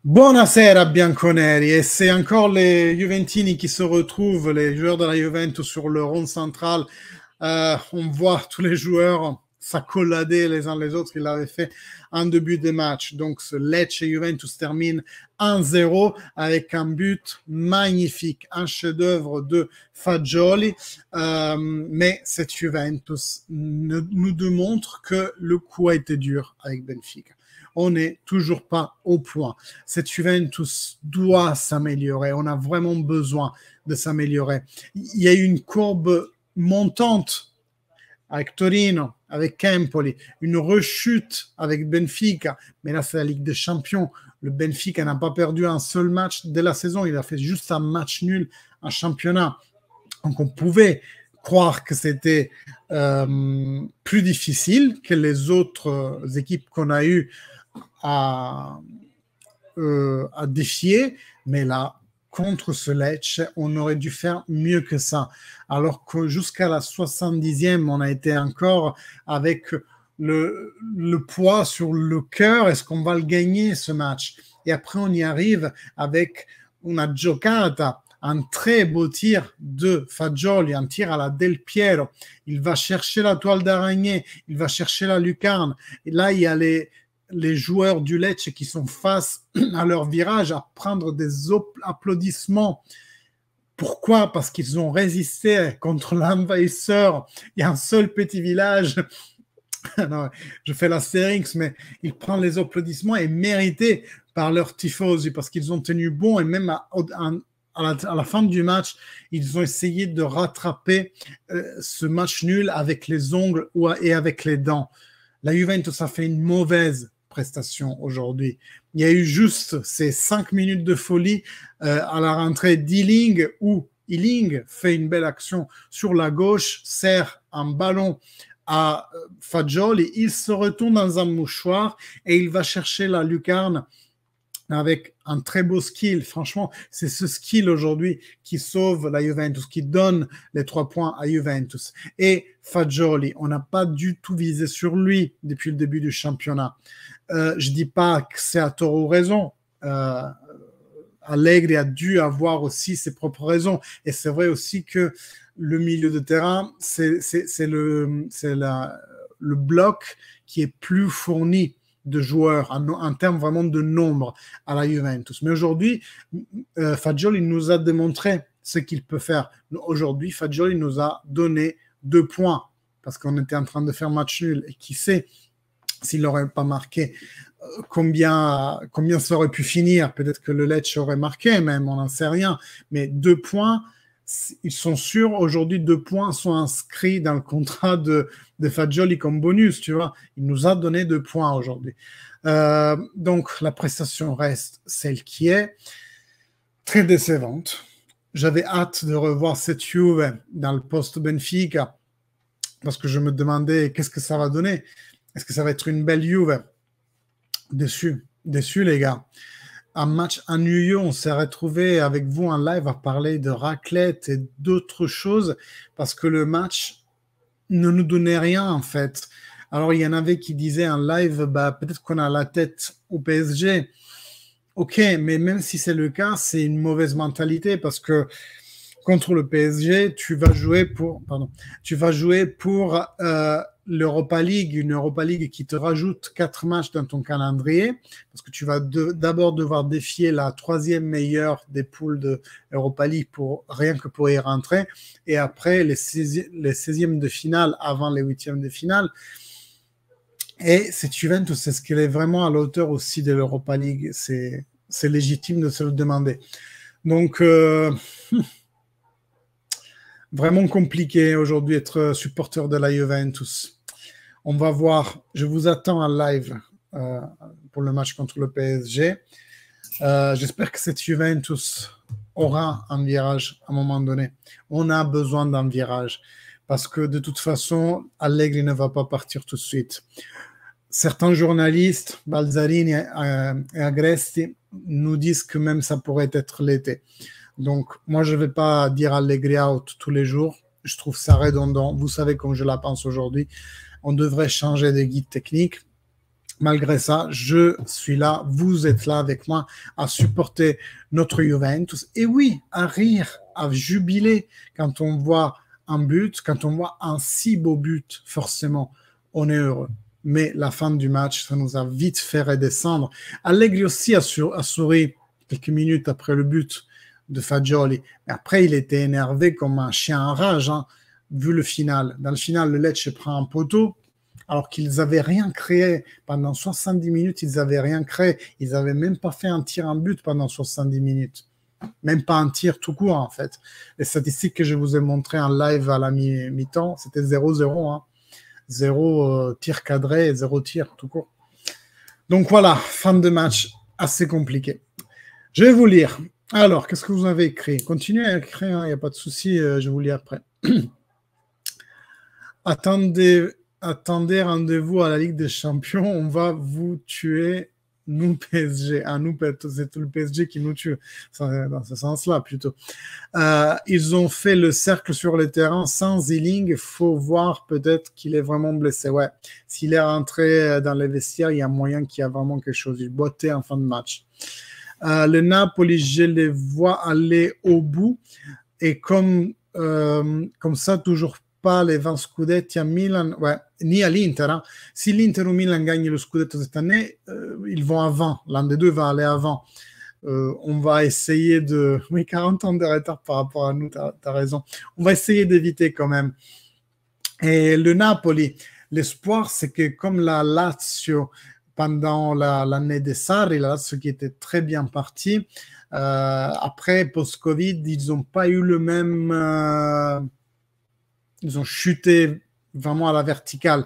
Buonasera bianconeri, et c'est encore les Juventini qui se retrouvent, les joueurs de la Juventus sur le rond central. On voit tous les joueurs s'accolader les uns les autres. Il l'avait fait en début de match. Donc ce Lecce-Juventus termine 1-0 avec un but magnifique, un chef-d'œuvre de Fagioli. Mais cette Juventus nous démontre que le coup a été dur avec Benfica. On n'est toujours pas au point. Cette Juventus doit s'améliorer. On a vraiment besoin de s'améliorer. Il y a une courbe montante avec Torino, avec Empoli, une rechute avec Benfica. Mais là, c'est la Ligue des Champions. Le Benfica n'a pas perdu un seul match de la saison. Il a fait juste un match nul en championnat. Donc, on pouvait croire que c'était plus difficile que les autres équipes qu'on a eues à défier, mais là, contre ce Lecce, on aurait dû faire mieux que ça. Alors que jusqu'à la 70e, on a été encore avec le poids sur le cœur. Est-ce qu'on va le gagner, ce match? Et après, on y arrive avec una giocata, un très beau tir de Fagioli, un tir à la Del Piero. Il va chercher la toile d'araignée, il va chercher la lucarne. Et là, il y a les joueurs du Lecce qui sont face à leur virage à prendre des applaudissements. Pourquoi? Parce qu'ils ont résisté contre l'envahisseur. Il y a un seul petit village. Non, je fais l'astérix, mais ils prennent les applaudissements et mérités par leurs tifosi parce qu'ils ont tenu bon et même à la fin du match, ils ont essayé de rattraper ce match nul avec les ongles et avec les dents. La Juventus a fait une mauvaise prestation aujourd'hui. Il y a eu juste ces 5 minutes de folie à la rentrée d'Ealing où Ealing fait une belle action sur la gauche, sert un ballon à Fagioli, il se retourne dans un mouchoir et il va chercher la lucarne avec un très beau skill. Franchement, c'est ce skill aujourd'hui qui sauve la Juventus, qui donne les 3 points à Juventus. Et Fagioli, on n'a pas du tout visé sur lui depuis le début du championnat. Je ne dis pas que c'est à tort ou raison. Allegri a dû avoir aussi ses propres raisons. Et c'est vrai aussi que le milieu de terrain, c'est le bloc qui est plus fourni de joueurs en termes vraiment de nombre à la Juventus. Mais aujourd'hui, Fagioli nous a démontré ce qu'il peut faire. Aujourd'hui, Fagioli nous a donné 2 points parce qu'on était en train de faire match nul. Et qui sait s'il n'aurait pas marqué, combien ça aurait pu finir. Peut-être que le Lecce aurait marqué même, on n'en sait rien. Mais 2 points, ils sont sûrs, aujourd'hui 2 points sont inscrits dans le contrat de Fagioli comme bonus, tu vois. Il nous a donné 2 points aujourd'hui. Donc la prestation reste celle qui est, très décevante. J'avais hâte de revoir cette Juve dans le post Benfica parce que je me demandais qu'est-ce que ça va donner. Est-ce que ça va être une belle Juve? Déçu les gars. Un match ennuyeux, on s'est retrouvé avec vous en live à parler de raclette et d'autres choses parce que le match ne nous donnait rien en fait. Alors il y en avait qui disaient en live, peut-être qu'on a la tête au PSG. Ok, mais même si c'est le cas, c'est une mauvaise mentalité parce que contre le PSG, tu vas jouer pour l'Europa League, une Europa League qui te rajoute 4 matchs dans ton calendrier, parce que tu vas d'abord devoir défier la 3e meilleure des poules de Europa League rien que pour y rentrer, et après les 16e de finale avant les 8e de finale. Et cette Juventus, est-ce qu'elle est vraiment à la hauteur aussi de l'Europa League? C'est légitime de se le demander. Donc, vraiment compliqué aujourd'hui être supporter de la Juventus. On va voir. Je vous attends en live pour le match contre le PSG. J'espère que cette Juventus aura un virage à un moment donné. On a besoin d'un virage parce que de toute façon, Allegri ne va pas partir tout de suite. Certains journalistes, Balzarini et Agresti, nous disent que même ça pourrait être l'été. Donc, moi, je ne vais pas dire Allegri out tous les jours. Je trouve ça redondant. Vous savez comme je la pense aujourd'hui. On devrait changer de guide technique. Malgré ça, je suis là, vous êtes là avec moi à supporter notre Juventus. Et oui, à rire, à jubiler quand on voit un but, quand on voit un si beau but, forcément, on est heureux. Mais la fin du match, ça nous a vite fait redescendre. Allegri aussi a souri quelques minutes après le but de Fagioli. Mais après, il était énervé comme un chien en rage, hein, vu le final. Dans le final, le Lecce prend un poteau, alors qu'ils n'avaient rien créé. Pendant 70 minutes, ils n'avaient rien créé. Ils n'avaient même pas fait un tir en but pendant 70 minutes. Même pas un tir tout court, en fait. Les statistiques que je vous ai montrées en live à la mi-temps, c'était 0-0. Hein. 0 tir cadré et 0 tir tout court. Donc voilà, fin de match assez compliqué. Je vais vous lire. Alors, qu'est-ce que vous avez écrit? Continuez à écrire, il n'y a pas de souci, je vous lis après. Attendez, rendez-vous à la Ligue des Champions, on va vous tuer, nous PSG. Ah, nous, c'est tout le PSG qui nous tue, dans ce sens-là plutôt. Ils ont fait le cercle sur le terrain sans Ziling, il faut voir peut-être qu'il est vraiment blessé. Ouais, s'il est rentré dans les vestiaires, il y a moyen qu'il y a vraiment quelque chose. Il boitait en fin de match. Le Napoli, je les vois aller au bout et comme ça, toujours pas les 20 scudetti à Milan, ouais, ni à l'Inter. Hein. Si l'Inter ou Milan gagnent le scudetto cette année, ils vont avant. L'un des deux va aller avant. On va essayer de... Oui, 40 ans de retard par rapport à nous, tu as raison. On va essayer d'éviter quand même. Et le Napoli, l'espoir, c'est que comme la Lazio, pendant l'année de Sarri, la Lazio qui était très bien partie, après, post-Covid, ils n'ont pas eu le même... ils ont chuté vraiment à la verticale.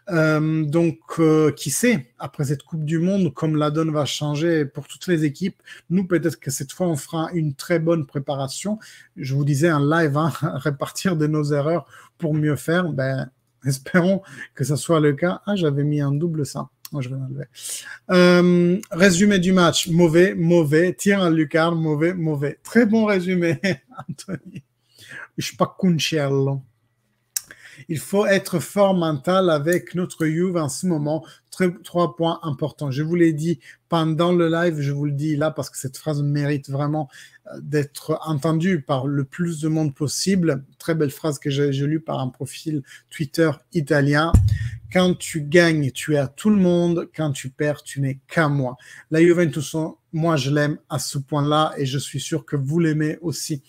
Donc, qui sait, après cette Coupe du Monde, comme la donne va changer pour toutes les équipes, nous, peut-être que cette fois, on fera une très bonne préparation. Je vous disais en live, hein, répartir de nos erreurs pour mieux faire. Ben, espérons que ça soit le cas. Ah, j'avais mis un double ça. Oh, je vais l'enlever. Résumé du match, mauvais, mauvais. Tir à lucarne, mauvais, mauvais. Très bon résumé, Anthony. Spacconcello. Il faut être fort mental avec notre Juve en ce moment. 3 points importants. Je vous l'ai dit pendant le live, je vous le dis là parce que cette phrase mérite vraiment d'être entendue par le plus de monde possible. Très belle phrase que j'ai lue par un profil Twitter italien. Quand tu gagnes, tu es à tout le monde. Quand tu perds, tu n'es qu'à moi. La Juventus, moi, je l'aime à ce point-là et je suis sûr que vous l'aimez aussi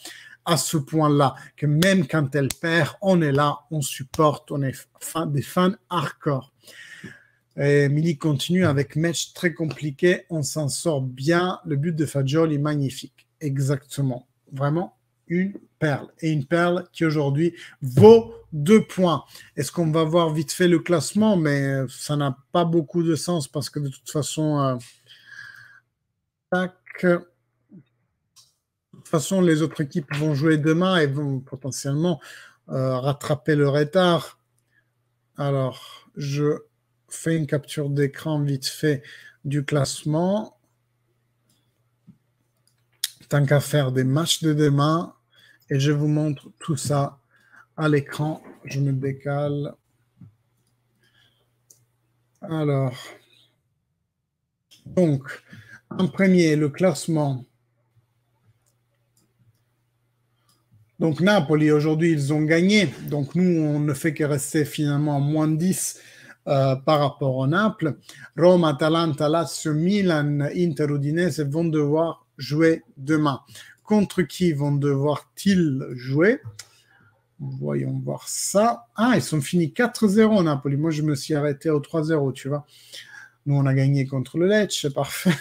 à ce point-là, que même quand elle perd, on est là, on supporte, on est des fans hardcore. Et Milik continue avec match très compliqué, on s'en sort bien, le but de Fagioli est magnifique, exactement, vraiment une perle, et une perle qui aujourd'hui vaut 2 points. Est-ce qu'on va voir vite fait le classement? Mais ça n'a pas beaucoup de sens parce que de toute façon, de toute façon, les autres équipes vont jouer demain et vont potentiellement rattraper le retard. Alors, je fais une capture d'écran vite fait du classement. Tant qu'à faire des matchs de demain, et je vous montre tout ça à l'écran. Je me décale. Alors, donc, en premier, le classement. Donc Napoli, aujourd'hui, ils ont gagné. Donc nous, on ne fait que rester finalement à moins 10 par rapport au Naples. Rome, Atalanta, Lazio, Milan, Inter, Udinese vont devoir jouer demain. Contre qui vont devoir-ils jouer? Voyons voir ça. Ah, ils sont finis 4-0 Napoli. Moi, je me suis arrêté au 3-0, tu vois. Nous, on a gagné contre le Lecce, parfait.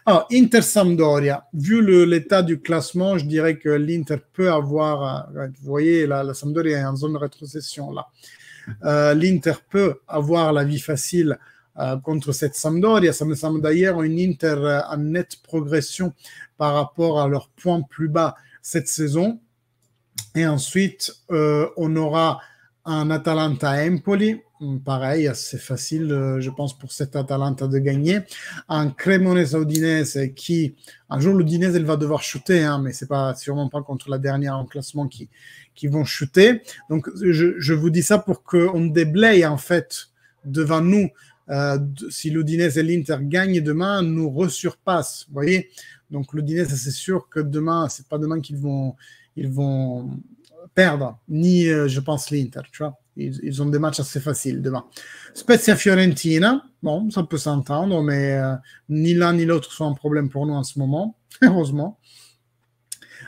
Alors, Inter-Sampdoria, vu l'état du classement, je dirais que l'Inter peut avoir, vous voyez, la Sampdoria est en zone de rétrocession là. L'Inter peut avoir la vie facile contre cette Sampdoria. Ça me semble d'ailleurs une Inter en nette progression par rapport à leur point plus bas cette saison. Et ensuite, on aura un Atalanta-Empoli. Pareil, assez facile, je pense, pour cet Atalanta de gagner. Un Cremonese-Udinese qui, un jour, l'Udinese, elle va devoir shooter, hein, mais c'est sûrement pas contre la dernière en classement qui vont shooter. Donc, je vous dis ça pour qu'on déblaye, en fait, devant nous si l'Udinese et l'Inter gagnent demain, nous resurpassent. Vous voyez? Donc l'Udinese, c'est sûr que demain, c'est pas demain qu'ils vont perdre, ni je pense l'Inter, tu vois. Ils ont des matchs assez faciles demain. Spezia-Fiorentina, bon, ça peut s'entendre, mais ni l'un ni l'autre sont un problème pour nous en ce moment, heureusement.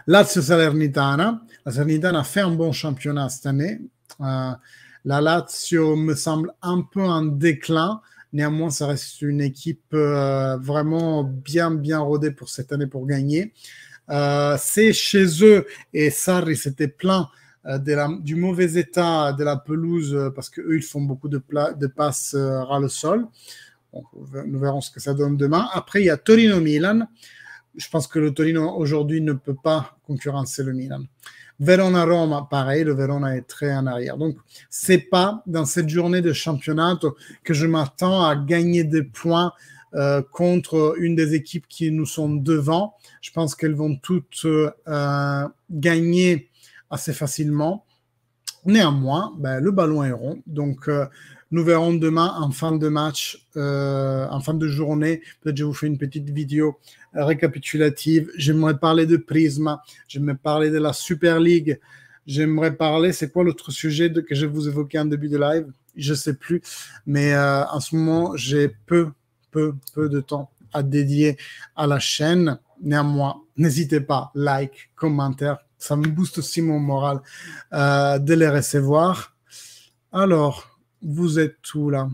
Lazio-Salernitana. La Salernitana a fait un bon championnat cette année. La Lazio me semble un peu en déclin. Néanmoins, ça reste une équipe vraiment bien rodée pour cette année pour gagner. C'est chez eux, et Sarri s'était plaint du mauvais état de la pelouse parce qu'eux, ils font beaucoup de passes ras le sol. Donc, nous verrons ce que ça donne demain. Après, il y a Torino-Milan. Je pense que le Torino aujourd'hui ne peut pas concurrencer le Milan. Verona-Roma, pareil, le Verona est très en arrière. Donc, c'est pas dans cette journée de championnat que je m'attends à gagner des points contre une des équipes qui nous sont devant. Je pense qu'elles vont toutes gagner assez facilement. Néanmoins, le ballon est rond. Donc, nous verrons demain en fin de match, en fin de journée. Peut-être je vous fais une petite vidéo récapitulative. J'aimerais parler de Prisma. J'aimerais parler de la Super League. J'aimerais parler, c'est quoi l'autre sujet que je vous évoquais en début de live? Je ne sais plus. Mais en ce moment, j'ai peu de temps à dédier à la chaîne. Néanmoins, n'hésitez pas, like, commentaire. Ça me booste aussi mon moral de les recevoir. Alors, vous êtes où là?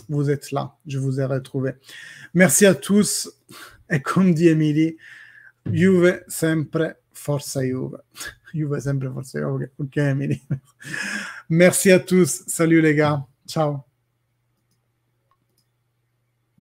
Vous êtes là, je vous ai retrouvé. Merci à tous. Et comme dit Emily, Juve sempre, forza Juve. Juve sempre, forza Juve. Ok, Emily. Merci à tous. Salut les gars. Ciao.